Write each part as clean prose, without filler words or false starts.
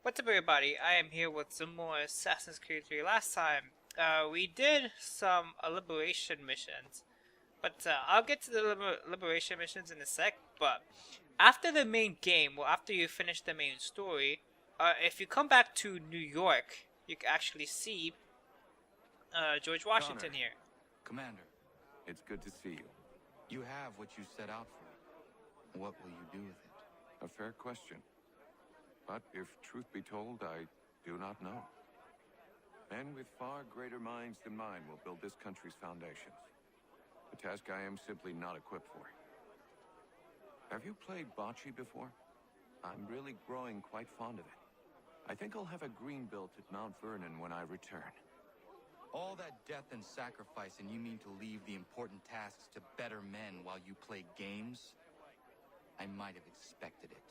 What's up, everybody? I am here with some more Assassin's Creed 3. Last time, we did some liberation missions, but I'll get to the liberation missions in a sec. But after the main game, well, after you finish the main story, if you come back to New York, you can actually see George Washington Connor, here. Commander, it's good to see you. You have what you set out for. What will you do with it? A fair question. But if truth be told, I do not know. Men with far greater minds than mine will build this country's foundations. A task I am simply not equipped for. Have you played bocce before? I'm really growing quite fond of it. I think I'll have a green built at Mount Vernon when I return. All that death and sacrifice, and you mean to leave the important tasks to better men while you play games? I might have expected it.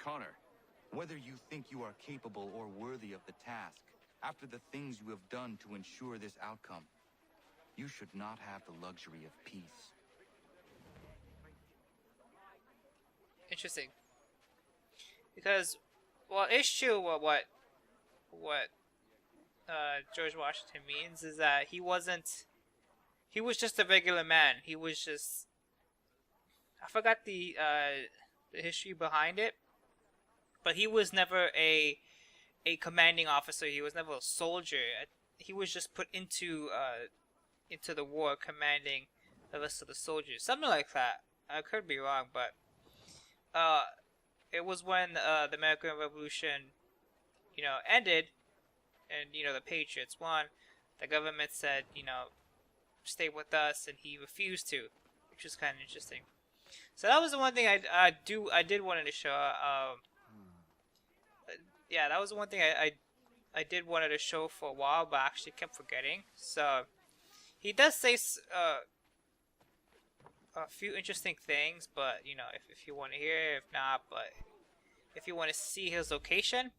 Connor! Whether you think you are capable or worthy of the task, after the things you have done to ensure this outcome, you should not have the luxury of peace. Interesting, because well, it's true what George Washington means is that he was just a regular man. He was just, I forgot the history behind it, but he was never a commanding officer. He was never a soldier. He was just put into the war, commanding the rest of the soldiers, something like that. I could be wrong, but it was when the American Revolution, ended, and the Patriots won. The government said, stay with us, and he refused to, which was kind of interesting. So that was the one thing I did wanted to show. Yeah, that was the one thing I did wanted to show for a while, but I actually kept forgetting. So he does say a few interesting things, but if you want to hear, if not, but if you want to see his location,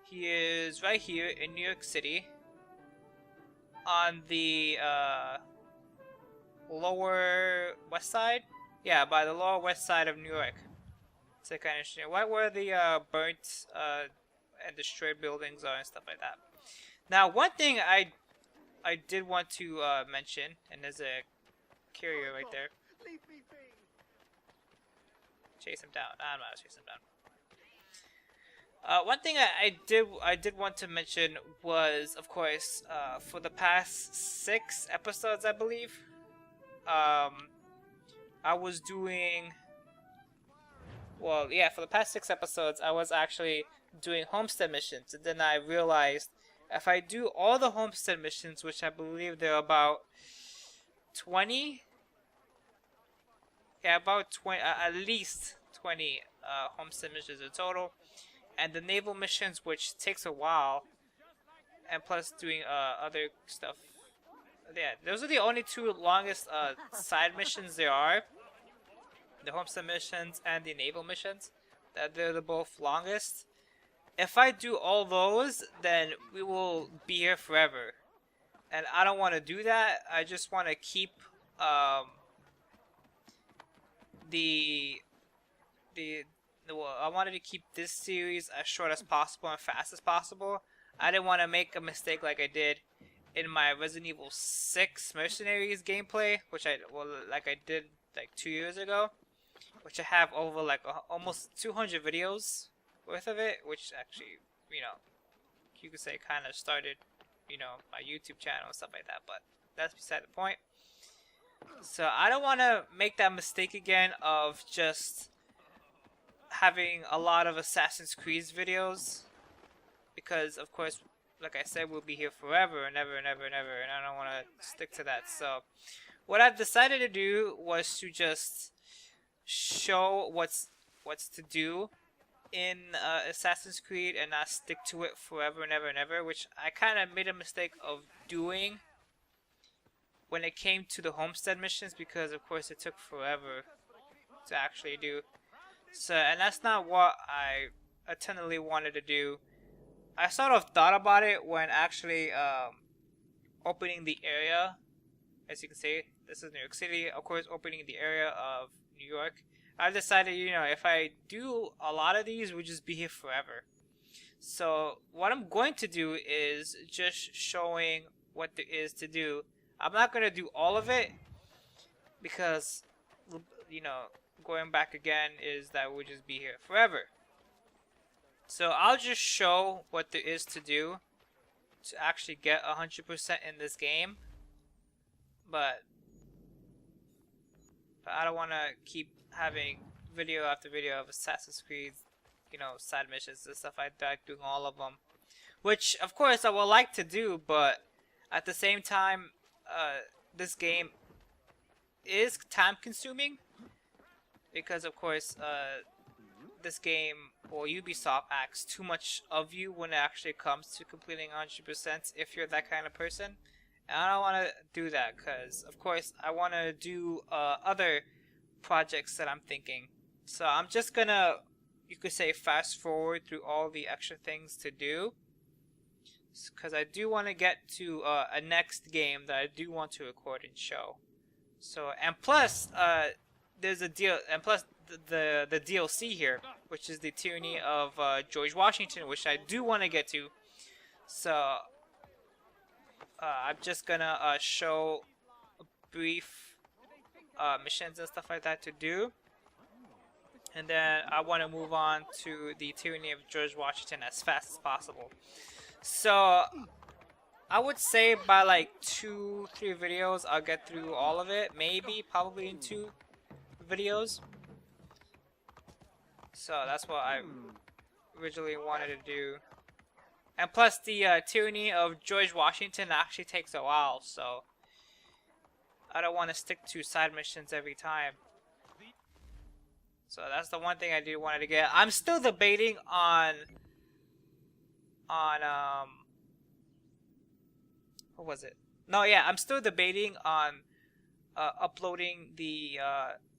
he is right here in New York City, on the lower west side. Yeah, by the lower west side of New York. It's kind of interesting. Right where the burnt and destroyed buildings are and stuff like that. Now, one thing I did want to mention, and there's a carrier right there. Chase him down. I'm not chasing him down. One thing I did want to mention was, of course, for the past 6 episodes, I believe, I was doing. Well, yeah, for the past 6 episodes, I was actually doing homestead missions, and then I realized if I do all the homestead missions, which I believe there are about 20, yeah, about 20, at least 20 homestead missions in total, and the naval missions, which takes a while, and plus doing other stuff. Yeah, those are the only 2 longest side missions there are. The homestead missions and the naval missions, that they're the both longest. If I do all those, then we will be here forever, and I don't want to do that. I just want to keep I wanted to keep this series as short as possible and fast as possible. I didn't want to make a mistake like I did in my Resident Evil 6 Mercenaries gameplay, which I did like 2 years ago, which I have over like almost 200 videos worth of it, which actually, you could say kind of started, my YouTube channel and stuff like that, but that's beside the point. So I don't want to make that mistake again of just having a lot of Assassin's Creed videos, because of course, like I said, we'll be here forever and ever and ever and ever, and I don't want to stick to that. So what I've decided to do was to just show what's to do in Assassin's Creed and not stick to it forever and ever and ever, which I kind of made a mistake of doing when it came to the homestead missions, because of course it took forever to actually do. So, and that's not what I intended wanted to do. I sort of thought about it when actually opening the area. As you can see, this is New York City. Of course, opening the area of New York. I decided, if I do a lot of these, we'll just be here forever. So what I'm going to do is just showing what there is to do. I'm not going to do all of it because, you know, going back again is that we'll just be here forever. So I'll just show what there is to do to actually get 100% in this game. But I don't want to keep having video after video of Assassin's Creed, you know, side missions and stuff like that, doing all of them. Which, of course, I would like to do, but at the same time, this game is time-consuming. Because, of course, this game, or Ubisoft, asks too much of you when it actually comes to completing 100% if you're that kind of person. And I don't want to do that because, of course, I want to do other projects that I'm thinking. So I'm just gonna, you could say, fast forward through all the extra things to do. Because I do want to get to a next game that I do want to record and show. So, and plus, there's a deal, and plus the DLC here, which is the Tyranny of George Washington, which I do want to get to. So I'm just gonna show brief missions and stuff like that to do, and then I want to move on to the Tyranny of George Washington as fast as possible. So I would say by like 2-3 videos I'll get through all of it, maybe probably in 2 videos. So that's what I originally wanted to do. And plus the Tyranny of George Washington actually takes a while, so I don't want to stick to side missions every time. So that's the one thing I do wanted to get. I'm still debating on what was it? No, yeah, I'm still debating on uploading the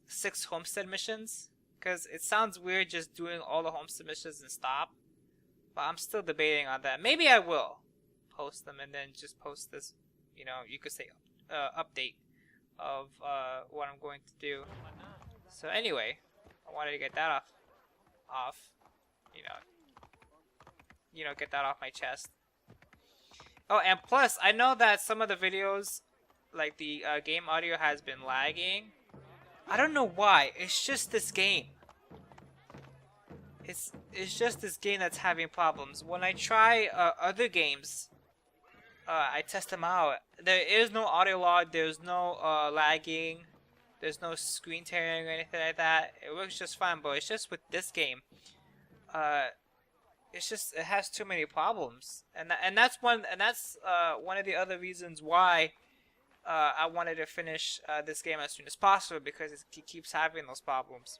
6 homestead missions, because it sounds weird just doing all the homestead missions and stop. But I'm still debating on that. Maybe I will post them and then just post this, you know, you could say update of what I'm going to do. So anyway, I wanted to get that off, you know, get that off my chest. Oh, and plus, I know that some of the videos, like the game audio, has been lagging. I don't know why. It's just this game. It's just this game that's having problems. When I try other games, I test them out. There is no audio log. There's no lagging. There's no screen tearing or anything like that. It works just fine. But it's just with this game, it's just, it has too many problems. And that's one of the other reasons why I wanted to finish this game as soon as possible, because it keeps having those problems.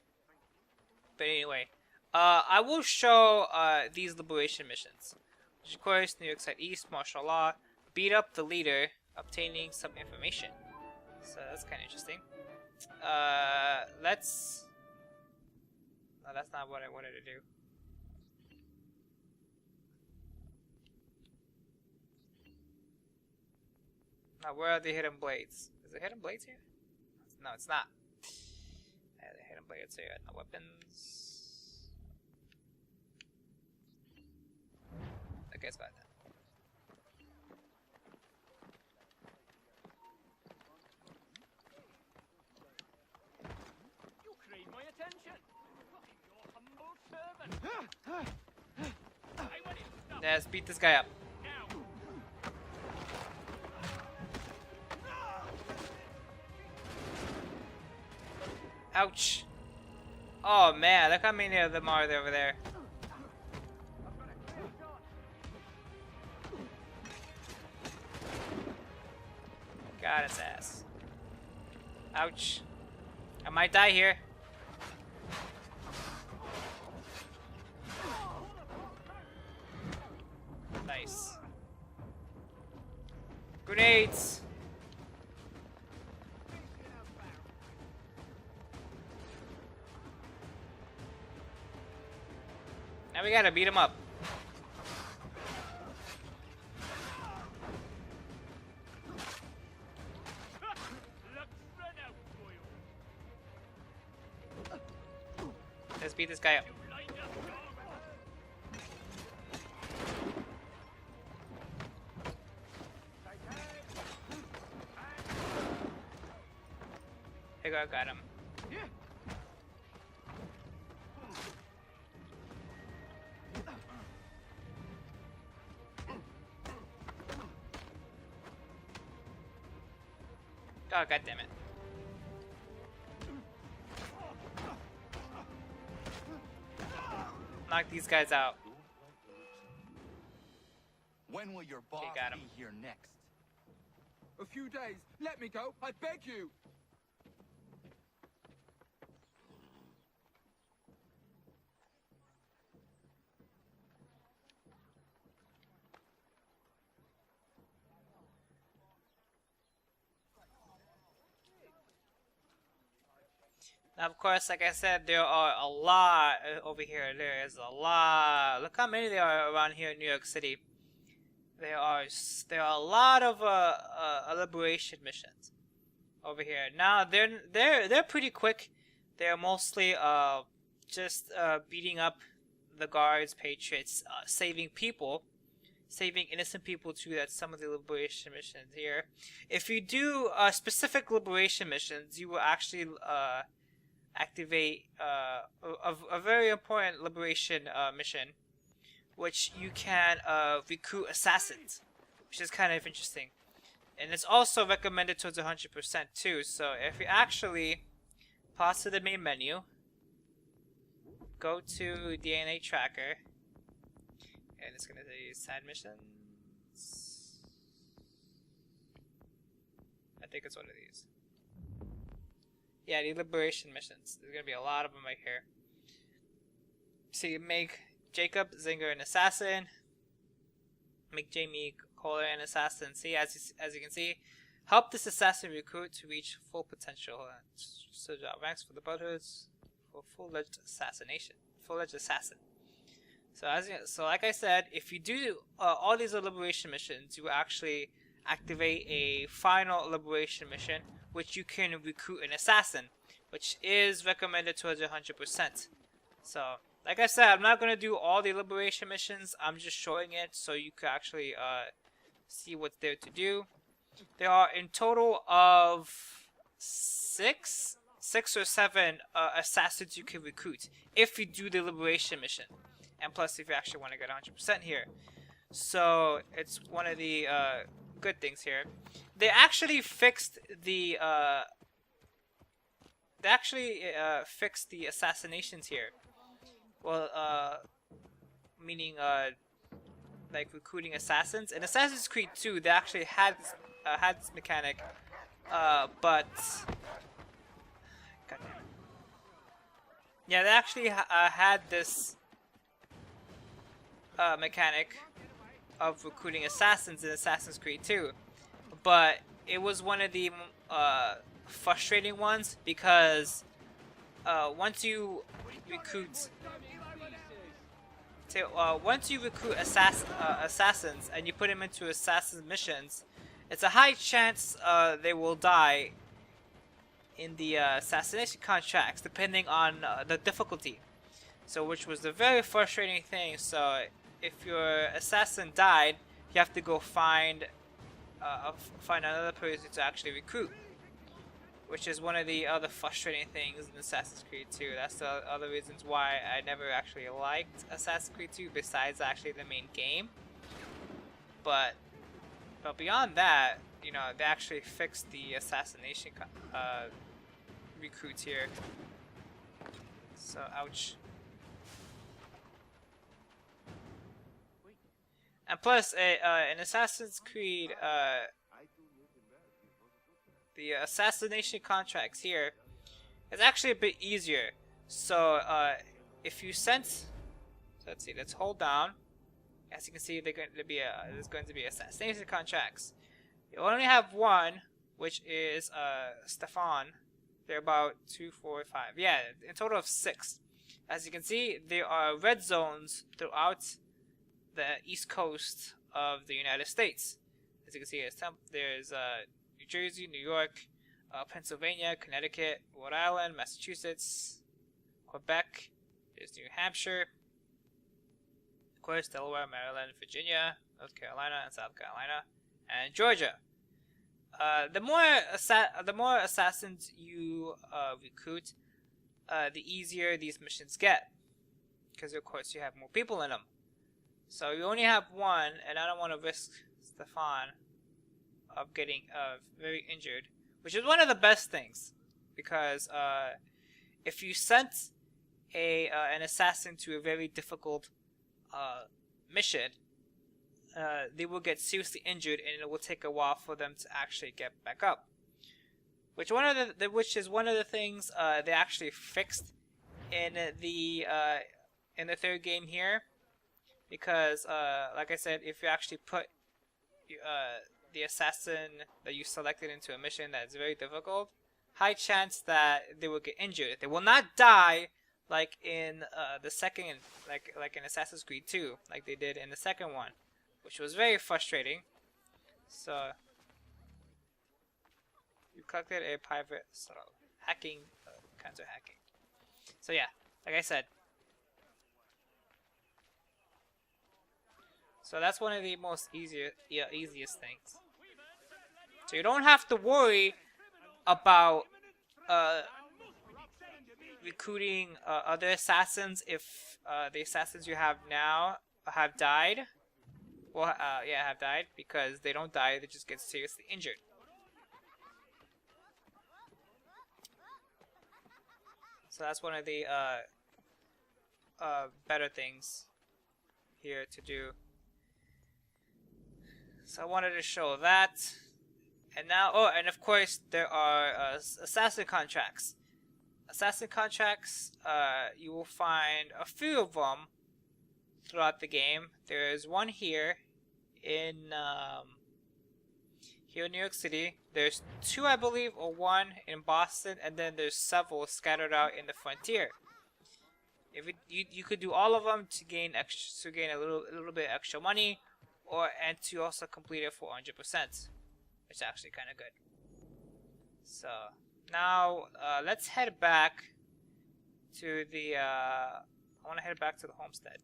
But anyway. I will show these liberation missions, which of course, New York Side East, martial law, beat up the leader, obtaining some information. So that's kind of interesting. Let's. No, that's not what I wanted to do. Now, where are the hidden blades? Is there hidden blades here? No, it's not. Yeah, the hidden blades here. No weapons. Okay, it's got that. You crave my attention. Your humble servant. I want it to stop Let's beat this guy up. now. Ouch. Oh man, look how many of them are there over there. Got his ass. Ouch. I might die here. Nice. Grenades! Now we gotta beat him up. Let's beat this guy up. think I got him. Oh, god damn it. Knock these guys out. When will your boss got him. be here next? A few days. Let me go. I beg you. Now, of course, like I said, there are a lot over here. There is a lot. Look how many there are around here in New York City. There are a lot of liberation missions over here. Now they're pretty quick. They're mostly just beating up the guards, patriots, saving people, saving innocent people too. That's some of the liberation missions here. If you do specific liberation missions, you will actually activate a very important liberation mission, which you can recruit assassins, which is kind of interesting. And it's also recommended towards 100% too. So if you actually pause to the main menu, go to DNA tracker, and it's gonna say side missions. I think it's one of these. Yeah, the liberation missions. There's gonna be a lot of them right here. So you make Jacob Zinger an assassin. Make Jamie Kohler an assassin. See, as you can see, help this assassin recruit to reach full potential. So ranks for the Brotherhoods for full-fledged assassination. Full-fledged assassin. So like I said, if you do all these liberation missions, you will actually activate a final liberation mission, which you can recruit an assassin, which is recommended towards 100%. So, like I said, I'm not going to do all the liberation missions. I'm just showing it so you can actually see what's there to do. There are in total of six or seven assassins you can recruit if you do the liberation mission. And plus, if you actually want to get 100% here. So, it's one of the good things here. They actually fixed the assassinations here. Well, meaning like recruiting assassins. In Assassin's Creed 2, they actually had this mechanic, but God damn it. Yeah, they actually had this mechanic of recruiting assassins in Assassin's Creed 2, but it was one of the frustrating ones because once you recruit assassins and you put them into assassin missions, it's a high chance they will die in the assassination contracts, depending on the difficulty. So, which was the very frustrating thing. So, if your assassin died, you have to go find another person to actually recruit, which is one of the other frustrating things in Assassin's Creed 2. That's the other reasons why I never actually liked Assassin's Creed 2, besides actually the main game. But beyond that, you know, they actually fixed the assassination recruits here. So, ouch. And plus, in Assassin's Creed, the assassination contracts here is actually a bit easier. So, if you sense, so let's see, let's hold down. As you can see, there's going to be assassination contracts. You only have one, which is Stefan. They're about 2, 4, 5. Yeah, in total of 6. As you can see, there are red zones throughout the east coast of the United States. As you can see, there's New Jersey, New York, Pennsylvania, Connecticut, Rhode Island, Massachusetts, Quebec. There's New Hampshire, of course, Delaware, Maryland, Virginia, North Carolina, and South Carolina, and Georgia. the more assassins you recruit, the easier these missions get, because of course you have more people in them. So you only have one, and I don't want to risk Stefan of getting very injured, which is one of the best things, because if you sent an assassin to a very difficult mission, they will get seriously injured, and it will take a while for them to actually get back up. Which is one of the things they actually fixed in the third game here, because like I said, if you actually put the assassin that you selected into a mission that's very difficult, high chance that they will get injured. They will not die like in the second, like in Assassin's Creed 2, like they did in the second one, which was very frustrating. So you collected a private, so hacking, kinds of hacking. So yeah, like I said. So that's one of the most easiest things. So you don't have to worry about recruiting other assassins if the assassins you have now have died. Well, yeah, have died, because they don't die; they just get seriously injured. So that's one of the better things here to do. So I wanted to show that. And now, oh, and of course, there are assassin contracts. Assassin contracts, you will find a few of them throughout the game. There is one here in New York City. There's two, I believe, or one in Boston, and then there's several scattered out in the frontier. If you could do all of them to gain a little bit extra money, and to also complete it for 100%, which is actually kind of good. So now let's head back to the. I want to head back to the homestead.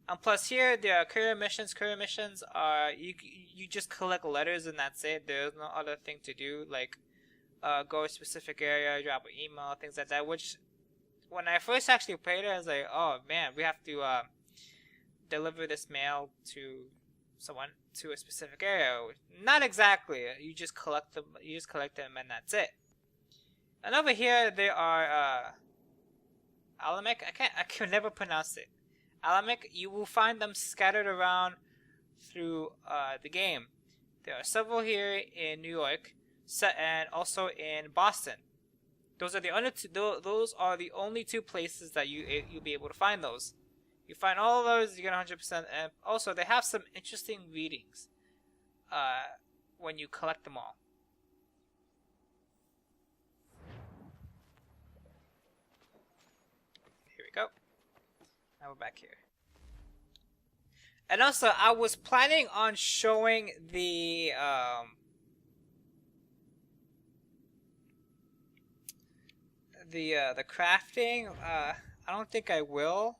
And plus here there are career missions. Career missions are you just collect letters and that's it. There's no other thing to do, like go to a specific area, drop an email, things like that. Which when I first actually played it, I was like, oh man, we have to deliver this mail to someone to a specific area. Not exactly. You just collect them. You just collect them, and that's it. And over here there are Alamek. I can never pronounce it. Alamek. You will find them scattered around through the game. There are several here in New York, and also in Boston. Those are the only two. Those are the only two places that you'll be able to find those. You find all of those, you get 100%, and also they have some interesting readings when you collect them all. Here we go. Now we're back here. And also, I was planning on showing the crafting. I don't think I will.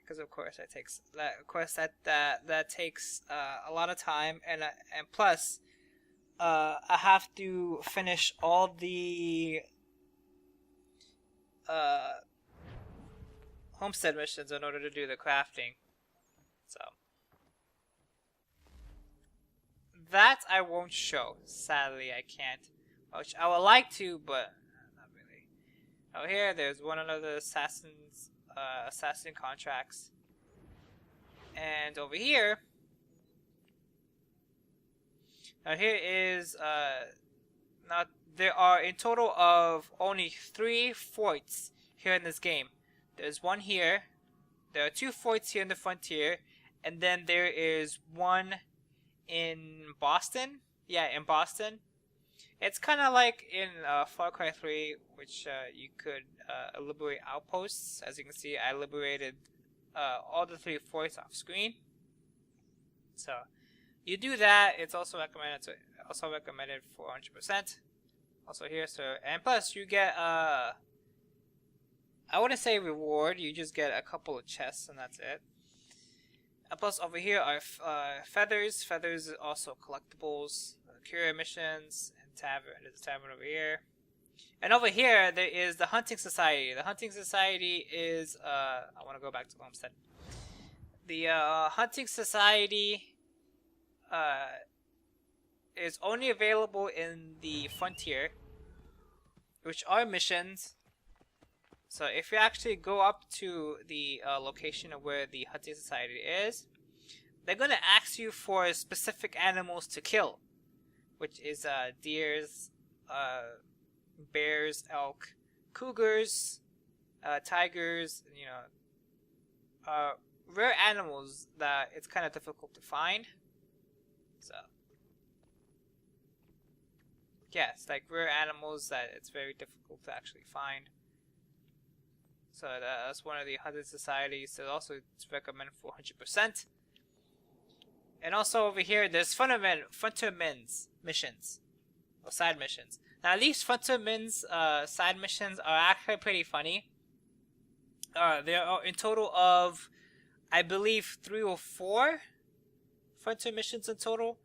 Because of course that takes that takes a lot of time, and plus I have to finish all the homestead missions in order to do the crafting. So that I won't show. Sadly, I can't. Which I would like to, but not really. Oh, here there's one another assassin contracts, and over here now here is now there are in total of only 3 forts here in this game. There's one here, there are 2 forts here in the frontier, and then there is one in Boston. Yeah, in Boston. It's kind of like in Far Cry 3, which you could liberate outposts. As you can see, I liberated all the 3 forts off screen. So you do that. It's also recommended for 100%. Also here, so and plus you get I wouldn't say reward. You just get a couple of chests and that's it. And plus, over here are feathers. Feathers are also collectibles, courier missions, and tavern. There's a tavern over here. And over here, there is the Hunting Society. The Hunting Society is, I want to go back to the homestead. The Hunting Society is only available in the frontier, which are missions. So if you actually go up to the location of where the Hunting Society is, they're going to ask you for specific animals to kill, which is deers, bears, elk, cougars, tigers, you know, rare animals that it's kind of difficult to find. So yeah, it's like rare animals that it's very difficult to actually find. So that's one of the hunting societies. So also it's recommended for 100%. And also over here, there's Frontermen's missions, or side missions. Now these Frontermen's side missions are actually pretty funny. There are in total of, I believe, 3 or 4 frontier missions in total.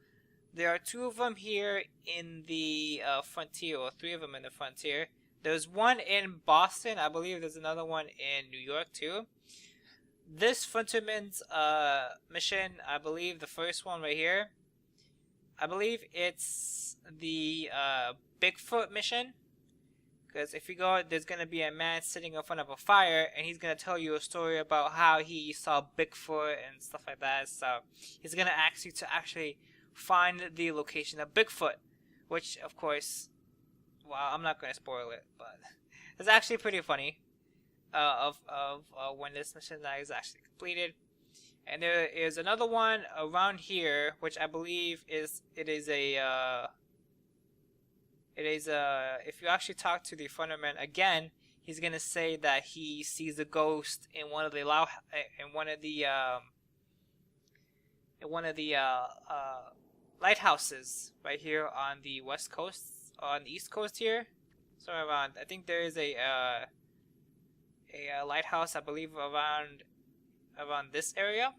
There are 2 of them here in the frontier, or 3 of them in the frontier. There's one in Boston. I believe there's another one in New York too. This Fronterman's mission, I believe the first one right here, I believe it's the Bigfoot mission. Because if you go, there's going to be a man sitting in front of a fire, and he's going to tell you a story about how he saw Bigfoot and stuff like that. So he's going to ask you to actually find the location of Bigfoot, which of course, well, I'm not going to spoil it, but it's actually pretty funny of when this mission is actually completed. And there is another one around here, which I believe is if you actually talk to the frontman again, he's gonna say that he sees a ghost in one of the lighthouses right here on the west coast, on the east coast here. So around, I think there is a lighthouse, I believe, around this area.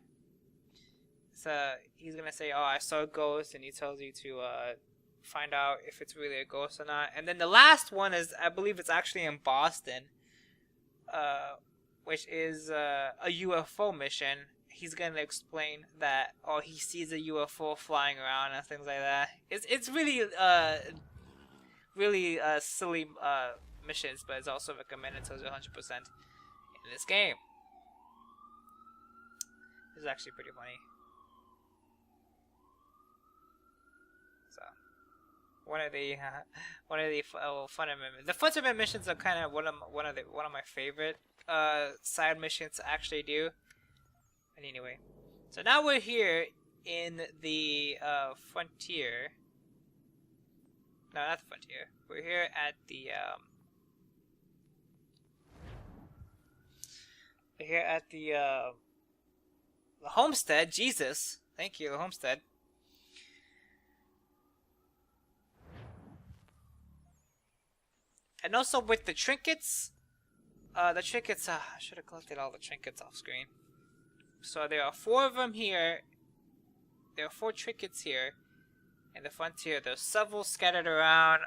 So he's gonna say, "Oh, I saw a ghost," and he tells you to find out if it's really a ghost or not. And then the last one is, I believe it's actually in Boston, which is a UFO mission. He's gonna explain that, oh, he sees a UFO flying around and things like that. It's really silly missions, but it's also recommended to 100% in this game. This is actually pretty funny. So one of the fundamental missions are kind of one of my favorite side missions to actually do. But anyway, so now we're here in the frontier. No, not the frontier. We're here at the the homestead. Jesus, thank you, the homestead. And also with the trinkets, I should have collected all the trinkets off screen. So there are 4 of them here. There are 4 trinkets here in the frontier. There's several scattered around.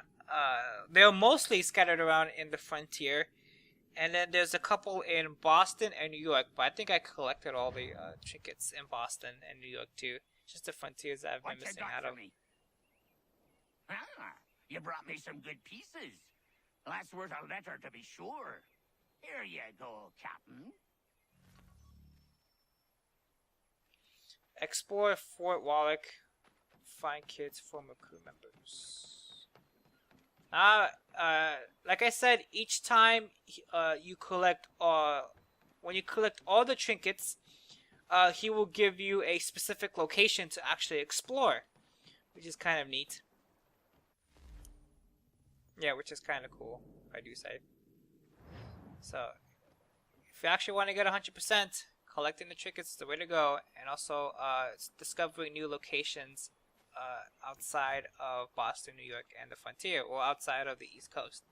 They're mostly scattered around in the frontier. And then there's a couple in Boston and New York. But I think I collected all the trinkets in Boston and New York too. Just the frontiers that I've been missing out of. Ah, you brought me some good pieces. Well, that's worth a letter to be sure. Here you go, Captain. Explore Fort Wallach. Find kids, former crew members. Like I said, each time you collect, when you collect all the trinkets, he will give you a specific location to actually explore, which is kind of neat. Yeah, which is kind of cool, if I do say. So, if you actually want to get 100%, collecting the trinkets is the way to go, and also discovering new locations outside of Boston, New York, and the frontier, or outside of the East Coast.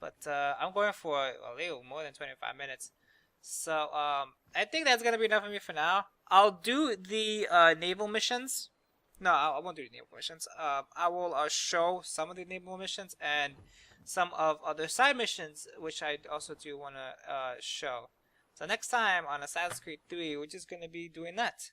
But I'm going for a little more than 25 minutes. So I think that's gonna be enough for me for now. I'll do the naval missions. No, I won't do the naval missions. I will show some of the naval missions and some of other side missions, which I also do want to show. So next time on Assassin's Creed 3, we're just gonna be doing that.